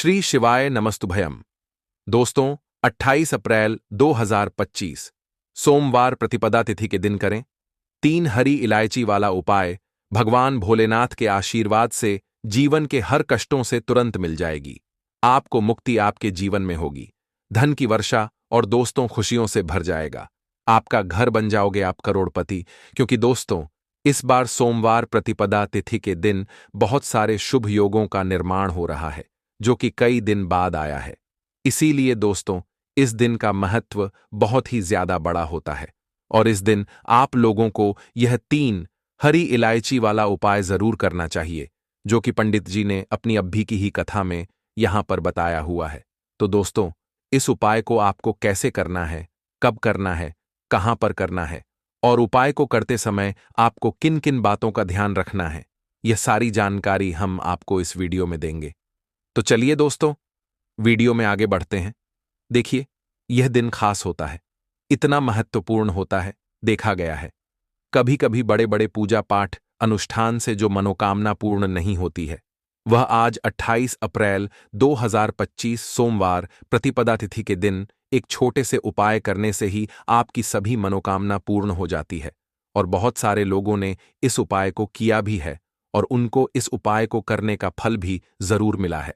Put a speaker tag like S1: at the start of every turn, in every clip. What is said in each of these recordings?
S1: श्री शिवाय नमस्तुभयम। दोस्तों, 28 अप्रैल 2025 सोमवार प्रतिपदा तिथि के दिन करें 3 हरी इलायची वाला उपाय। भगवान भोलेनाथ के आशीर्वाद से जीवन के हर कष्टों से तुरंत मिल जाएगी। आपको मुक्ति आपके जीवन में होगी, धन की वर्षा और दोस्तों खुशियों से भर जाएगा। आपका घर बन जाओगे आप करोड़पति, क्योंकि दोस्तों इस बार सोमवार प्रतिपदा तिथि के दिन बहुत सारे शुभ योगों का निर्माण हो रहा है, जो कि कई दिन बाद आया है। इसीलिए दोस्तों इस दिन का महत्व बहुत ही ज्यादा बड़ा होता है और इस दिन आप लोगों को यह 3 हरी इलायची वाला उपाय जरूर करना चाहिए, जो कि पंडित जी ने अपनी अभी की ही कथा में यहां पर बताया हुआ है। तो दोस्तों इस उपाय को आपको कैसे करना है, कब करना है, कहां पर करना है और उपाय को करते समय आपको किन किन बातों का ध्यान रखना है, यह सारी जानकारी हम आपको इस वीडियो में देंगे। तो चलिए दोस्तों वीडियो में आगे बढ़ते हैं। देखिए, यह दिन खास होता है, इतना महत्वपूर्ण होता है। देखा गया है कभी कभी बड़े बड़े पूजा पाठ अनुष्ठान से जो मनोकामना पूर्ण नहीं होती है, वह आज 28 अप्रैल 2025 सोमवार प्रतिपदा तिथि के दिन एक छोटे से उपाय करने से ही आपकी सभी मनोकामना पूर्ण हो जाती है। और बहुत सारे लोगों ने इस उपाय को किया भी है और उनको इस उपाय को करने का फल भी जरूर मिला है।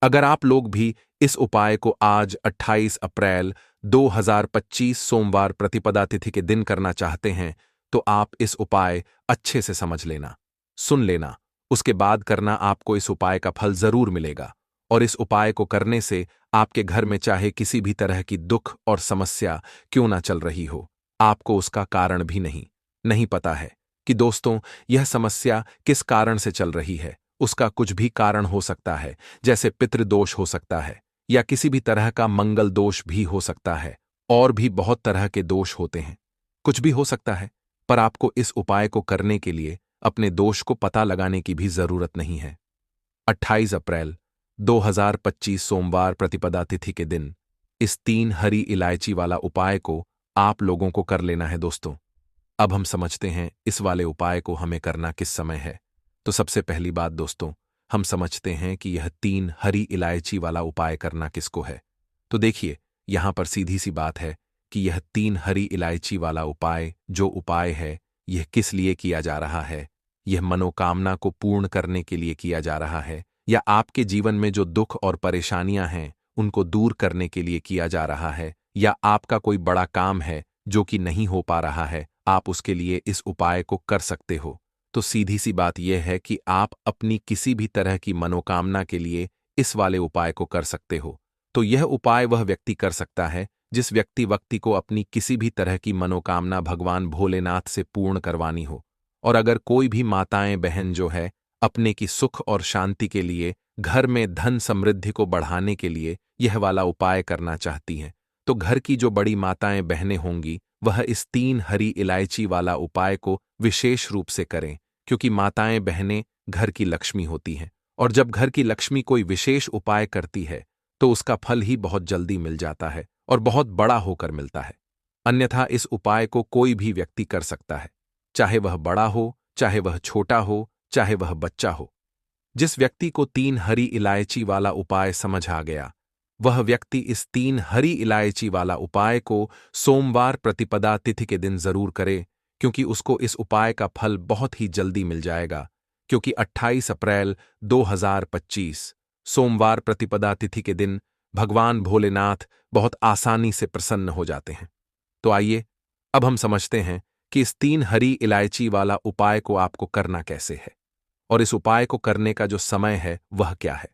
S1: अगर आप लोग भी इस उपाय को आज 28 अप्रैल 2025 सोमवार प्रतिपदा तिथि के दिन करना चाहते हैं, तो आप इस उपाय अच्छे से समझ लेना, सुन लेना, उसके बाद करना। आपको इस उपाय का फल जरूर मिलेगा और इस उपाय को करने से आपके घर में चाहे किसी भी तरह की दुख और समस्या क्यों ना चल रही हो, आपको उसका कारण भी नहीं पता है कि दोस्तों यह समस्या किस कारण से चल रही है। उसका कुछ भी कारण हो सकता है, जैसे पितृदोष हो सकता है या किसी भी तरह का मंगल दोष भी हो सकता है, और भी बहुत तरह के दोष होते हैं। कुछ भी हो सकता है, पर आपको इस उपाय को करने के लिए अपने दोष को पता लगाने की भी जरूरत नहीं है। 28 अप्रैल 2025 सोमवार प्रतिपदा तिथि के दिन इस 3 हरी इलायची वाला उपाय को आप लोगों को कर लेना है। दोस्तों अब हम समझते हैं इस वाले उपाय को हमें करना किस समय है। तो सबसे पहली बात दोस्तों, हम समझते हैं कि यह 3 हरी इलायची वाला उपाय करना किसको है। तो देखिए, यहां पर सीधी सी बात है कि यह 3 हरी इलायची वाला उपाय जो उपाय है, यह किस लिए किया जा रहा है। यह मनोकामना को पूर्ण करने के लिए किया जा रहा है, या आपके जीवन में जो दुख और परेशानियां हैं उनको दूर करने के लिए किया जा रहा है, या आपका कोई बड़ा काम है जो कि नहीं हो पा रहा है, आप उसके लिए इस उपाय को कर सकते हो। तो सीधी सी बात यह है कि आप अपनी किसी भी तरह की मनोकामना के लिए इस वाले उपाय को कर सकते हो। तो यह उपाय वह व्यक्ति कर सकता है जिस व्यक्ति को अपनी किसी भी तरह की मनोकामना भगवान भोलेनाथ से पूर्ण करवानी हो। और अगर कोई भी माताएं बहन जो है अपने की सुख और शांति के लिए, घर में धन समृद्धि को बढ़ाने के लिए यह वाला उपाय करना चाहती हैं, तो घर की जो बड़ी माताएं बहनें होंगी वह इस 3 हरी इलायची वाला उपाय को विशेष रूप से करें, क्योंकि माताएं बहनें घर की लक्ष्मी होती हैं और जब घर की लक्ष्मी कोई विशेष उपाय करती है तो उसका फल ही बहुत जल्दी मिल जाता है और बहुत बड़ा होकर मिलता है। अन्यथा इस उपाय को कोई भी व्यक्ति कर सकता है, चाहे वह बड़ा हो, चाहे वह छोटा हो, चाहे वह बच्चा हो। जिस व्यक्ति को 3 हरी इलायची वाला उपाय समझ आ गया, वह व्यक्ति इस 3 हरी इलायची वाला उपाय को सोमवार प्रतिपदा तिथि के दिन जरूर करे, क्योंकि उसको इस उपाय का फल बहुत ही जल्दी मिल जाएगा। क्योंकि 28 अप्रैल 2025 सोमवार प्रतिपदा तिथि के दिन भगवान भोलेनाथ बहुत आसानी से प्रसन्न हो जाते हैं। तो आइए अब हम समझते हैं कि इस 3 हरी इलायची वाला उपाय को आपको करना कैसे है और इस उपाय को करने का जो समय है वह क्या है।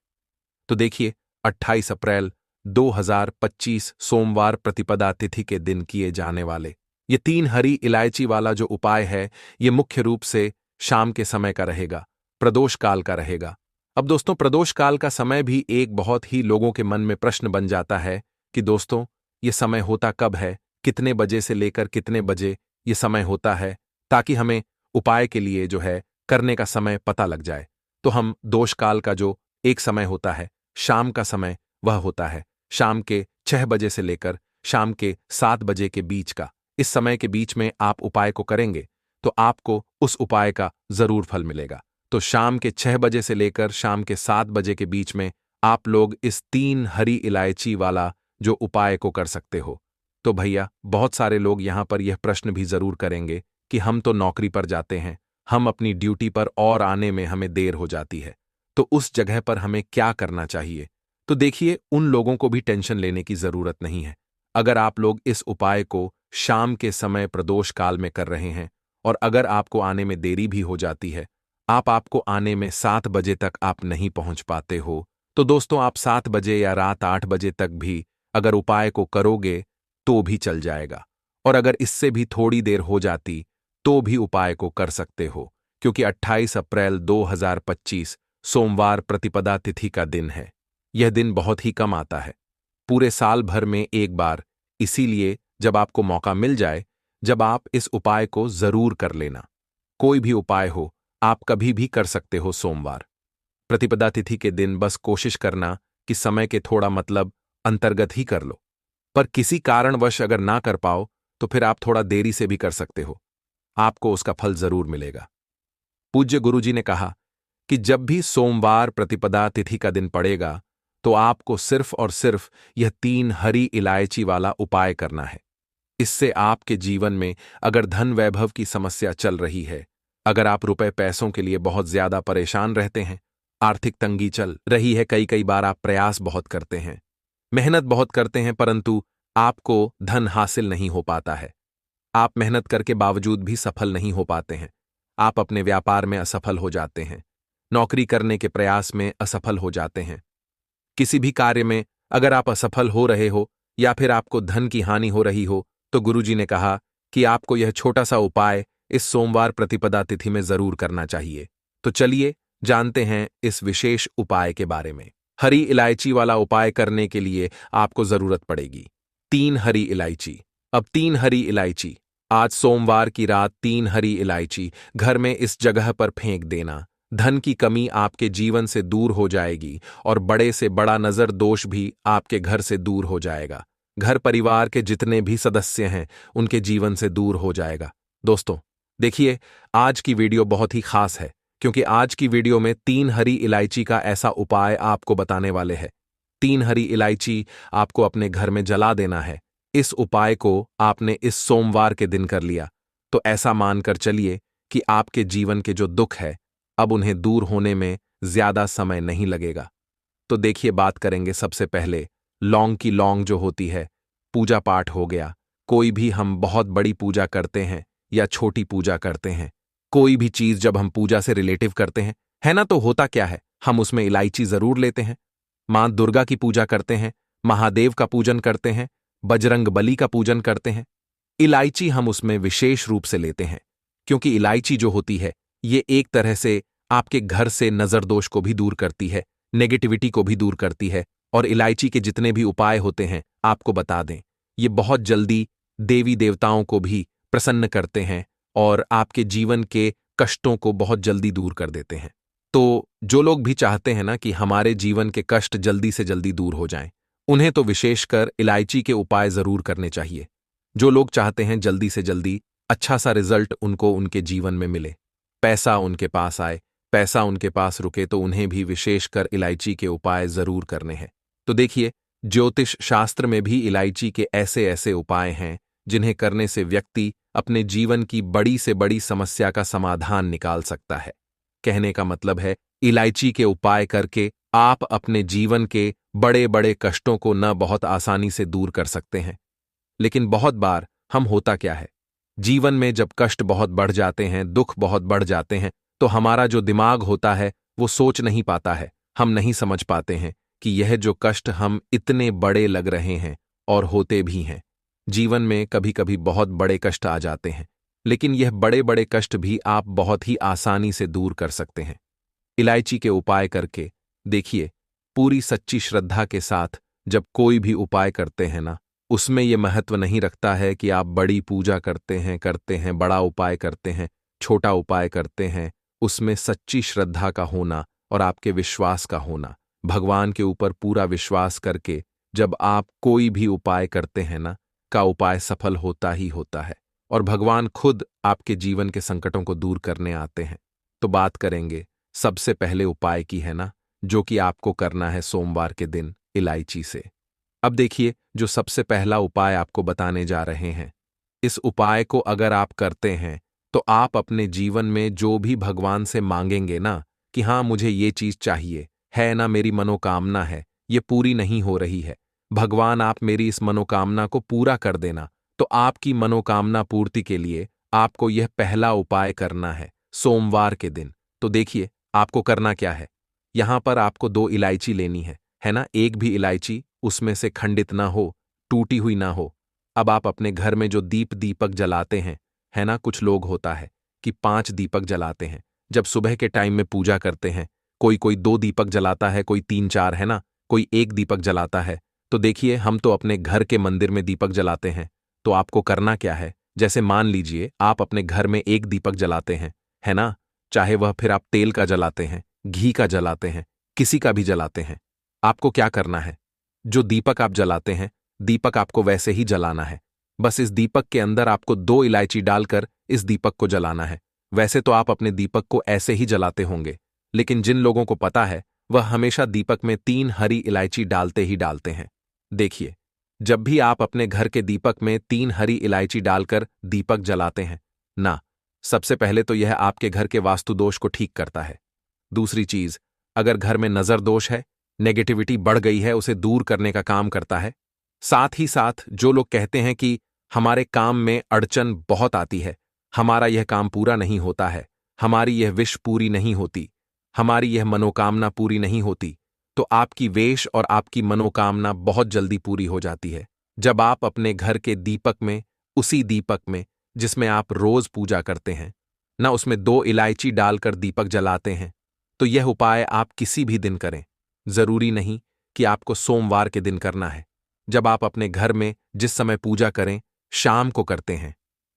S1: तो देखिए, 28 अप्रैल 2025 सोमवार प्रतिपदा तिथि के दिन किए जाने वाले ये 3 हरी इलायची वाला जो उपाय है, ये मुख्य रूप से शाम के समय का रहेगा, प्रदोष काल का रहेगा। अब दोस्तों प्रदोष काल का समय भी एक बहुत ही लोगों के मन में प्रश्न बन जाता है कि दोस्तों ये समय होता कब है, कितने बजे से लेकर कितने बजे ये समय होता है, ताकि हमें उपाय के लिए जो है करने का समय पता लग जाए। तो हम दोष काल का जो एक समय होता है, शाम का समय, वह होता है शाम के 6 बजे से लेकर शाम के 7 बजे के बीच का। इस समय के बीच में आप उपाय को करेंगे तो आपको उस उपाय का जरूर फल मिलेगा। तो शाम के 6 बजे से लेकर शाम के 7 बजे के बीच में आप लोग इस 3 हरी इलायची वाला जो उपाय को कर सकते हो। तो भैया, बहुत सारे लोग यहाँ पर यह प्रश्न भी जरूर करेंगे कि हम तो नौकरी पर जाते हैं, हम अपनी ड्यूटी पर और आने में हमें देर हो जाती है, तो उस जगह पर हमें क्या करना चाहिए? तो देखिए, उन लोगों को भी टेंशन लेने की जरूरत नहीं है। अगर आप लोग इस उपाय को शाम के समय प्रदोष काल में कर रहे हैं और अगर आपको आने में देरी भी हो जाती है, आपको आने में 7 बजे तक आप नहीं पहुंच पाते हो, तो दोस्तों आप 7 बजे या रात 8 बजे तक भी अगर उपाय को करोगे तो भी चल जाएगा। और अगर इससे भी थोड़ी देर हो जाती तो भी उपाय को कर सकते हो, क्योंकि 28 अप्रैल 2025 सोमवार प्रतिपदा तिथि का दिन है। यह दिन बहुत ही कम आता है, पूरे साल भर में एक बार। इसीलिए जब आपको मौका मिल जाए, जब आप इस उपाय को जरूर कर लेना। कोई भी उपाय हो, आप कभी भी कर सकते हो सोमवार प्रतिपदा तिथि के दिन। बस कोशिश करना कि समय के थोड़ा मतलब अंतर्गत ही कर लो। पर किसी कारणवश अगर ना कर पाओ तो फिर आप थोड़ा देरी से भी कर सकते हो, आपको उसका फल जरूर मिलेगा। पूज्य गुरुजी ने कहा कि जब भी सोमवार प्रतिपदा तिथि का दिन पड़ेगा तो आपको सिर्फ और सिर्फ यह 3 हरी इलायची वाला उपाय करना है। इससे आपके जीवन में अगर धन वैभव की समस्या चल रही है, अगर आप रुपए पैसों के लिए बहुत ज्यादा परेशान रहते हैं, आर्थिक तंगी चल रही है, कई कई बार आप प्रयास बहुत करते हैं, मेहनत बहुत करते हैं, परंतु आपको धन हासिल नहीं हो पाता है, आप मेहनत करके बावजूद भी सफल नहीं हो पाते हैं, आप अपने व्यापार में असफल हो जाते हैं, नौकरी करने के प्रयास में असफल हो जाते हैं, किसी भी कार्य में अगर आप असफल हो रहे हो या फिर आपको धन की हानि हो रही हो, तो गुरुजी ने कहा कि आपको यह छोटा सा उपाय इस सोमवार प्रतिपदा तिथि में जरूर करना चाहिए। तो चलिए जानते हैं इस विशेष उपाय के बारे में। हरी इलायची वाला उपाय करने के लिए आपको जरूरत पड़ेगी 3 हरी इलायची। अब 3 हरी इलायची, आज सोमवार की रात 3 हरी इलायची घर में इस जगह पर फेंक देना। धन की कमी आपके जीवन से दूर हो जाएगी और बड़े से बड़ा नजर दोष भी आपके घर से दूर हो जाएगा। घर परिवार के जितने भी सदस्य हैं उनके जीवन से दूर हो जाएगा। दोस्तों देखिए, आज की वीडियो बहुत ही खास है, क्योंकि आज की वीडियो में 3 हरी इलायची का ऐसा उपाय आपको बताने वाले हैं। 3 हरी इलायची आपको अपने घर में जला देना है। इस उपाय को आपने इस सोमवार के दिन कर लिया तो ऐसा मानकर चलिए कि आपके जीवन के जो दुख है अब उन्हें दूर होने में ज्यादा समय नहीं लगेगा। तो देखिए, बात करेंगे सबसे पहले लौंग की। लौंग जो होती है, पूजा पाठ हो गया, कोई भी हम बहुत बड़ी पूजा करते हैं या छोटी पूजा करते हैं, कोई भी चीज जब हम पूजा से रिलेटिव करते हैं, है ना, तो होता क्या है, हम उसमें इलायची जरूर लेते हैं। मां दुर्गा की पूजा करते हैं, महादेव का पूजन करते हैं, बजरंग बली का पूजन करते हैं, इलायची हम उसमें विशेष रूप से लेते हैं, क्योंकि इलायची जो होती है ये एक तरह से आपके घर से नजर दोष को भी दूर करती है, नेगेटिविटी को भी दूर करती है। और इलायची के जितने भी उपाय होते हैं आपको बता दें, ये बहुत जल्दी देवी देवताओं को भी प्रसन्न करते हैं और आपके जीवन के कष्टों को बहुत जल्दी दूर कर देते हैं। तो जो लोग भी चाहते हैं ना कि हमारे जीवन के कष्ट जल्दी से जल्दी दूर हो जाएं, उन्हें तो विशेषकर इलायची के उपाय जरूर करने चाहिए। जो लोग चाहते हैं जल्दी से जल्दी अच्छा सा रिजल्ट उनको उनके जीवन में मिले, पैसा उनके पास आए, पैसा उनके पास रुके, तो उन्हें भी विशेषकर इलायची के उपाय जरूर करने हैं। तो देखिए, ज्योतिष शास्त्र में भी इलायची के ऐसे ऐसे उपाय हैं जिन्हें करने से व्यक्ति अपने जीवन की बड़ी से बड़ी समस्या का समाधान निकाल सकता है। कहने का मतलब है, इलायची के उपाय करके आप अपने जीवन के बड़े बड़े कष्टों को न बहुत आसानी से दूर कर सकते हैं। लेकिन बहुत बार हम होता क्या है, जीवन में जब कष्ट बहुत बढ़ जाते हैं, दुख बहुत बढ़ जाते हैं, तो हमारा जो दिमाग होता है वो सोच नहीं पाता है, हम नहीं समझ पाते हैं कि यह जो कष्ट हम इतने बड़े लग रहे हैं और होते भी हैं। जीवन में कभी कभी बहुत बड़े कष्ट आ जाते हैं, लेकिन यह बड़े बड़े कष्ट भी आप बहुत ही आसानी से दूर कर सकते हैं इलायची के उपाय करके। देखिए, पूरी सच्ची श्रद्धा के साथ जब कोई भी उपाय करते हैं ना, उसमें यह महत्व नहीं रखता है कि आप बड़ी पूजा करते हैं, बड़ा उपाय करते हैं, छोटा उपाय करते हैं। उसमें सच्ची श्रद्धा का होना और आपके विश्वास का होना, भगवान के ऊपर पूरा विश्वास करके जब आप कोई भी उपाय करते हैं ना, का उपाय सफल होता ही होता है और भगवान खुद आपके जीवन के संकटों को दूर करने आते हैं। तो बात करेंगे सबसे पहले उपाय की, है ना, जो कि आपको करना है सोमवार के दिन इलायची से। अब देखिए, जो सबसे पहला उपाय आपको बताने जा रहे हैं, इस उपाय को अगर आप करते हैं तो आप अपने जीवन में जो भी भगवान से मांगेंगे ना कि हाँ मुझे ये चीज चाहिए है ना, मेरी मनोकामना है, ये पूरी नहीं हो रही है, भगवान आप मेरी इस मनोकामना को पूरा कर देना। तो आपकी मनोकामना पूर्ति के लिए आपको यह पहला उपाय करना है सोमवार के दिन। तो देखिए, आपको करना क्या है। यहां पर आपको 2 इलायची लेनी है ना, एक भी इलायची उसमें से खंडित ना हो, टूटी हुई ना हो। अब आप अपने घर में जो दीपक जलाते हैं, है ना, कुछ लोग होता है कि 5 दीपक जलाते हैं जब सुबह के टाइम में पूजा करते हैं। कोई कोई 2 दीपक जलाता है, कोई 3-4, है ना, कोई 1 दीपक जलाता है। तो देखिए, हम तो अपने घर के मंदिर में दीपक जलाते हैं। तो आपको करना क्या है, जैसे मान लीजिए आप अपने घर में 1 दीपक जलाते हैं, है ना, चाहे वह फिर आप तेल का जलाते हैं, घी का जलाते हैं, किसी का भी जलाते हैं। आपको क्या करना है, जो दीपक आप जलाते हैं, दीपक आपको वैसे ही जलाना है। बस इस दीपक के अंदर आपको 2 इलायची डालकर इस दीपक को जलाना है। वैसे तो आप अपने दीपक को ऐसे ही जलाते होंगे, लेकिन जिन लोगों को पता है वह हमेशा दीपक में 3 हरी इलायची डालते ही डालते हैं। देखिए, जब भी आप अपने घर के दीपक में 3 हरी इलायची डालकर दीपक जलाते हैं ना, सबसे पहले तो यह आपके घर के वास्तु दोष को ठीक करता है। दूसरी चीज, अगर घर में नजर दोष है, नेगेटिविटी बढ़ गई है, उसे दूर करने का काम करता है। साथ ही साथ जो लोग कहते हैं कि हमारे काम में अड़चन बहुत आती है, हमारा यह काम पूरा नहीं होता है, हमारी यह विश पूरी नहीं होती, हमारी यह मनोकामना पूरी नहीं होती, तो आपकी वेश और आपकी मनोकामना बहुत जल्दी पूरी हो जाती है जब आप अपने घर के दीपक में, उसी दीपक में जिसमें आप रोज पूजा करते हैं ना, उसमें 2 इलायची डालकर दीपक जलाते हैं। तो यह उपाय आप किसी भी दिन करें, जरूरी नहीं कि आपको सोमवार के दिन करना है। जब आप अपने घर में जिस समय पूजा करें, शाम को करते हैं,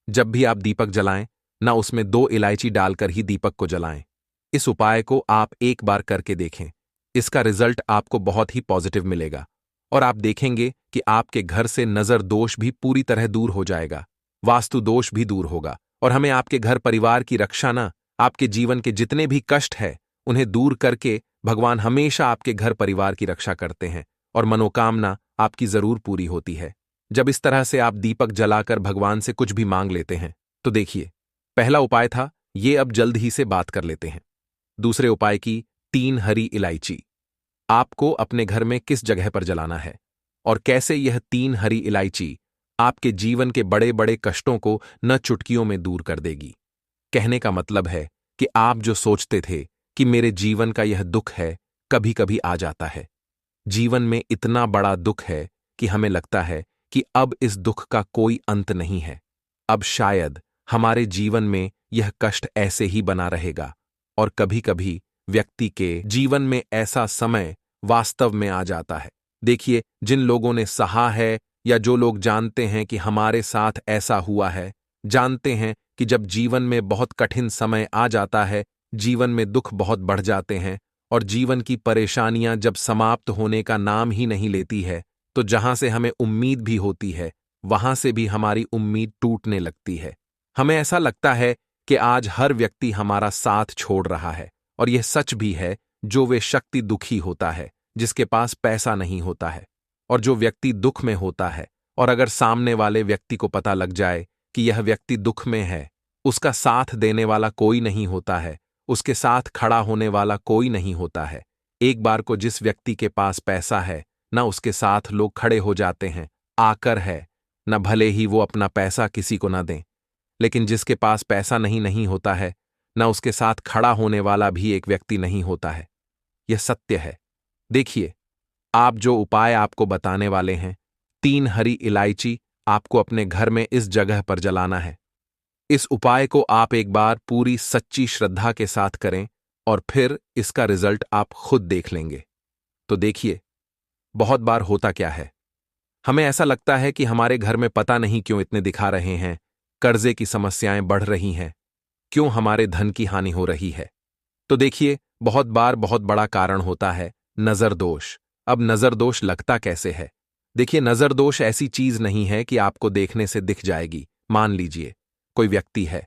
S1: जब भी आप दीपक जलाएं ना, उसमें 2 इलायची डालकर ही दीपक को जलाएं। इस उपाय को आप एक बार करके देखें, इसका रिजल्ट आपको बहुत ही पॉजिटिव मिलेगा और आप देखेंगे कि आपके घर से नजर दोष भी पूरी तरह दूर हो जाएगा, वास्तु दोष भी दूर होगा और हमें आपके घर परिवार की रक्षा ना, आपके जीवन के जितने भी कष्ट है उन्हें दूर करके भगवान हमेशा आपके घर परिवार की रक्षा करते हैं और मनोकामना आपकी जरूर पूरी होती है जब इस तरह से आप दीपक जलाकर भगवान से कुछ भी मांग लेते हैं। तो देखिए, पहला उपाय था ये, अब जल्द ही से बात कर लेते हैं। दूसरे उपाय की 3 हरी इलायची आपको अपने घर में किस जगह पर जलाना है और कैसे यह 3 हरी इलायची आपके जीवन के बड़े बड़े कष्टों को न चुटकियों में दूर कर देगी। कहने का मतलब है कि आप जो सोचते थे कि मेरे जीवन का यह दुख है, कभी कभी आ जाता है, जीवन में इतना बड़ा दुख है कि हमें लगता है कि अब इस दुख का कोई अंत नहीं है, अब शायद हमारे जीवन में यह कष्ट ऐसे ही बना रहेगा। और कभी कभी व्यक्ति के जीवन में ऐसा समय वास्तव में आ जाता है। देखिए, जिन लोगों ने सहा है या जो लोग जानते हैं कि हमारे साथ ऐसा हुआ है, जानते हैं कि जब जीवन में बहुत कठिन समय आ जाता है, जीवन में दुख बहुत बढ़ जाते हैं और जीवन की परेशानियां जब समाप्त होने का नाम ही नहीं लेती है, तो जहां से हमें उम्मीद भी होती है वहां से भी हमारी उम्मीद टूटने लगती है। हमें ऐसा लगता है कि आज हर व्यक्ति हमारा साथ छोड़ रहा है और यह सच भी है। जो वे शक्ति दुखी होता है जिसके पास पैसा नहीं होता है, और जो व्यक्ति दुख में होता है और अगर सामने वाले व्यक्ति को पता लग जाए कि यह व्यक्ति दुख में है, उसका साथ देने वाला कोई नहीं होता है, उसके साथ खड़ा होने वाला कोई नहीं होता है। एक बार को जिस व्यक्ति के पास पैसा है ना, उसके साथ लोग खड़े हो जाते हैं, आकर है न, भले ही वो अपना पैसा किसी को ना दें, लेकिन जिसके पास पैसा नहीं होता है ना, उसके साथ खड़ा होने वाला भी एक व्यक्ति नहीं होता है। यह सत्य है। देखिए, आप जो उपाय आपको बताने वाले हैं, 3 हरी इलायची आपको अपने घर में इस जगह पर जलाना है। इस उपाय को आप एक बार पूरी सच्ची श्रद्धा के साथ करें और फिर इसका रिजल्ट आप खुद देख लेंगे। तो देखिए, बहुत बार होता क्या है, हमें ऐसा लगता है कि हमारे घर में पता नहीं क्यों इतने दिखा रहे हैं, कर्जे की समस्याएं बढ़ रही हैं, क्यों हमारे धन की हानि हो रही है। तो देखिए, बहुत बार बहुत बड़ा कारण होता है नजर दोष। अब नजर दोष लगता कैसे है? देखिए, नजर दोष ऐसी चीज नहीं है कि आपको देखने से दिख जाएगी। मान लीजिए कोई व्यक्ति है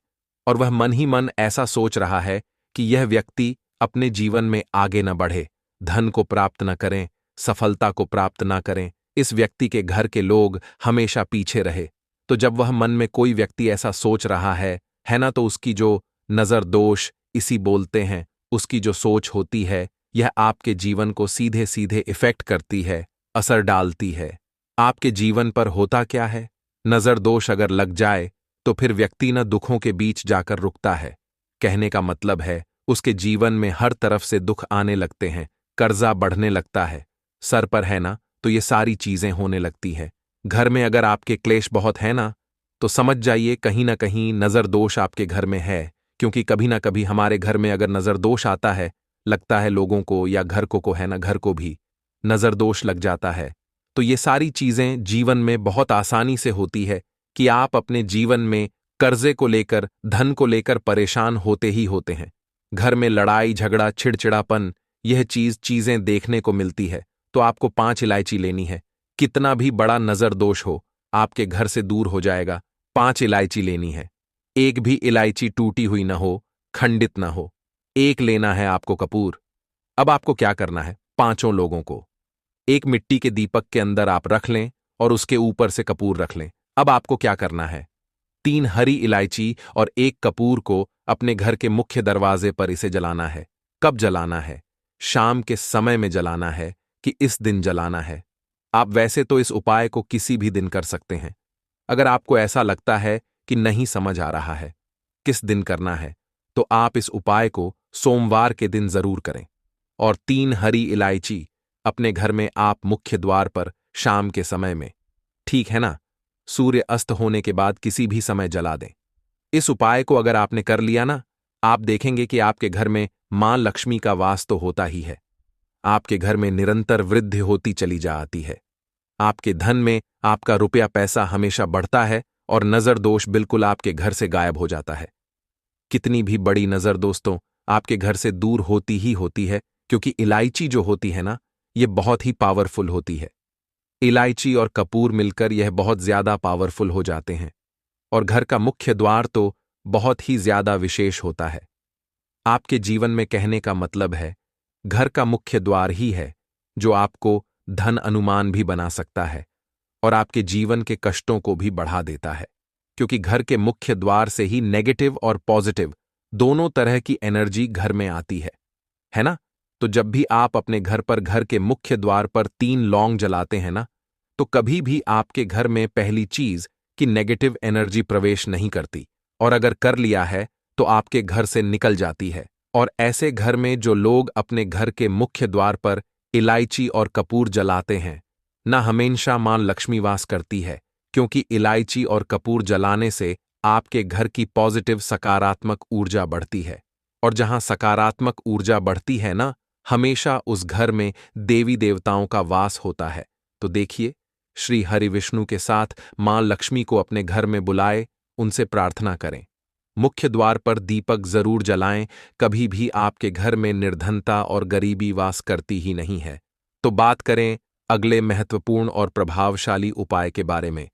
S1: और वह मन ही मन ऐसा सोच रहा है कि यह व्यक्ति अपने जीवन में आगे न बढ़े, धन को प्राप्त न करें, सफलता को प्राप्त न करें, इस व्यक्ति के घर के लोग हमेशा पीछे रहे। तो जब वह मन में कोई व्यक्ति ऐसा सोच रहा है ना, तो उसकी जो नज़र दोष इसी बोलते हैं, उसकी जो सोच होती है यह आपके जीवन को सीधे सीधे इफेक्ट करती है, असर डालती है। आपके जीवन पर होता क्या है, नज़र दोष अगर लग जाए तो फिर व्यक्ति न दुखों के बीच जाकर रुकता है। कहने का मतलब है उसके जीवन में हर तरफ से दुख आने लगते हैं, कर्जा बढ़ने लगता है, सर पर है ना तो ये सारी चीजें होने लगती हैं। घर में अगर आपके क्लेश बहुत है ना, तो समझ जाइए कहीं ना कहीं नज़र दोष आपके घर में है, क्योंकि कभी ना कभी हमारे घर में अगर नज़र दोष आता है, लगता है लोगों को या घर को है ना, घर को भी नज़र दोष लग जाता है। तो ये सारी चीजें जीवन में बहुत आसानी से होती है कि आप अपने जीवन में कर्जे को लेकर, धन को लेकर परेशान होते ही होते हैं। घर में लड़ाई झगड़ा चिड़चिड़ापन यह चीजें देखने को मिलती है। तो आपको 5 इलायची लेनी है। कितना भी बड़ा नजर दोष हो आपके घर से दूर हो जाएगा। 5 इलायची लेनी है। एक भी इलायची टूटी हुई ना हो, खंडित ना हो। एक लेना है आपको कपूर। अब आपको क्या करना है, 5 लोगों को एक मिट्टी के दीपक के अंदर आप रख लें और उसके ऊपर से कपूर रख लें। अब आपको क्या करना है, 3 हरी इलायची और 1 कपूर को अपने घर के मुख्य दरवाजे पर इसे जलाना है। कब जलाना है, शाम के समय में जलाना है कि इस दिन जलाना है। आप वैसे तो इस उपाय को किसी भी दिन कर सकते हैं। अगर आपको ऐसा लगता है कि नहीं समझ आ रहा है किस दिन करना है, तो आप इस उपाय को सोमवार के दिन जरूर करें। और 3 हरी इलायची अपने घर में आप मुख्य द्वार पर शाम के समय में, ठीक है ना, सूर्य अस्त होने के बाद किसी भी समय जला दें। इस उपाय को अगर आपने कर लिया ना, आप देखेंगे कि आपके घर में मां लक्ष्मी का वास तो होता ही है। आपके घर में निरंतर वृद्धि होती चली जाती है। आपके धन में आपका रुपया पैसा हमेशा बढ़ता है और नजर दोष बिल्कुल आपके घर से गायब हो जाता है। कितनी भी बड़ी नजर दोस्तों आपके घर से दूर होती ही होती है, क्योंकि इलायची जो होती है ना, यह बहुत ही पावरफुल होती है। इलायची और कपूर मिलकर यह बहुत ज्यादा पावरफुल हो जाते हैं। और घर का मुख्य द्वार तो बहुत ही ज्यादा विशेष होता है। आपके जीवन में कहने का मतलब है घर का मुख्य द्वार ही है जो आपको धन अनुमान भी बना सकता है और आपके जीवन के कष्टों को भी बढ़ा देता है, क्योंकि घर के मुख्य द्वार से ही नेगेटिव और पॉजिटिव दोनों तरह की एनर्जी घर में आती है ना। तो जब भी आप अपने घर पर घर के मुख्य द्वार पर 3 लौंग जलाते हैं ना, तो कभी भी आपके घर में पहली चीज कि नेगेटिव एनर्जी प्रवेश नहीं करती, और अगर कर लिया है तो आपके घर से निकल जाती है। और ऐसे घर में जो लोग अपने घर के मुख्य द्वार पर इलायची और कपूर जलाते हैं ना, हमेशा मां लक्ष्मी वास करती है, क्योंकि इलायची और कपूर जलाने से आपके घर की पॉजिटिव सकारात्मक ऊर्जा बढ़ती है। और जहां सकारात्मक ऊर्जा बढ़ती है ना, हमेशा उस घर में देवी देवताओं का वास होता है। तो देखिए, श्री हरि विष्णु के साथ मां लक्ष्मी को अपने घर में बुलाए, उनसे प्रार्थना करें। मुख्य द्वार पर दीपक जरूर जलाएं। कभी भी आपके घर में निर्धनता और गरीबी वास करती ही नहीं है। तो बात करें अगले महत्वपूर्ण और प्रभावशाली उपाय के बारे में।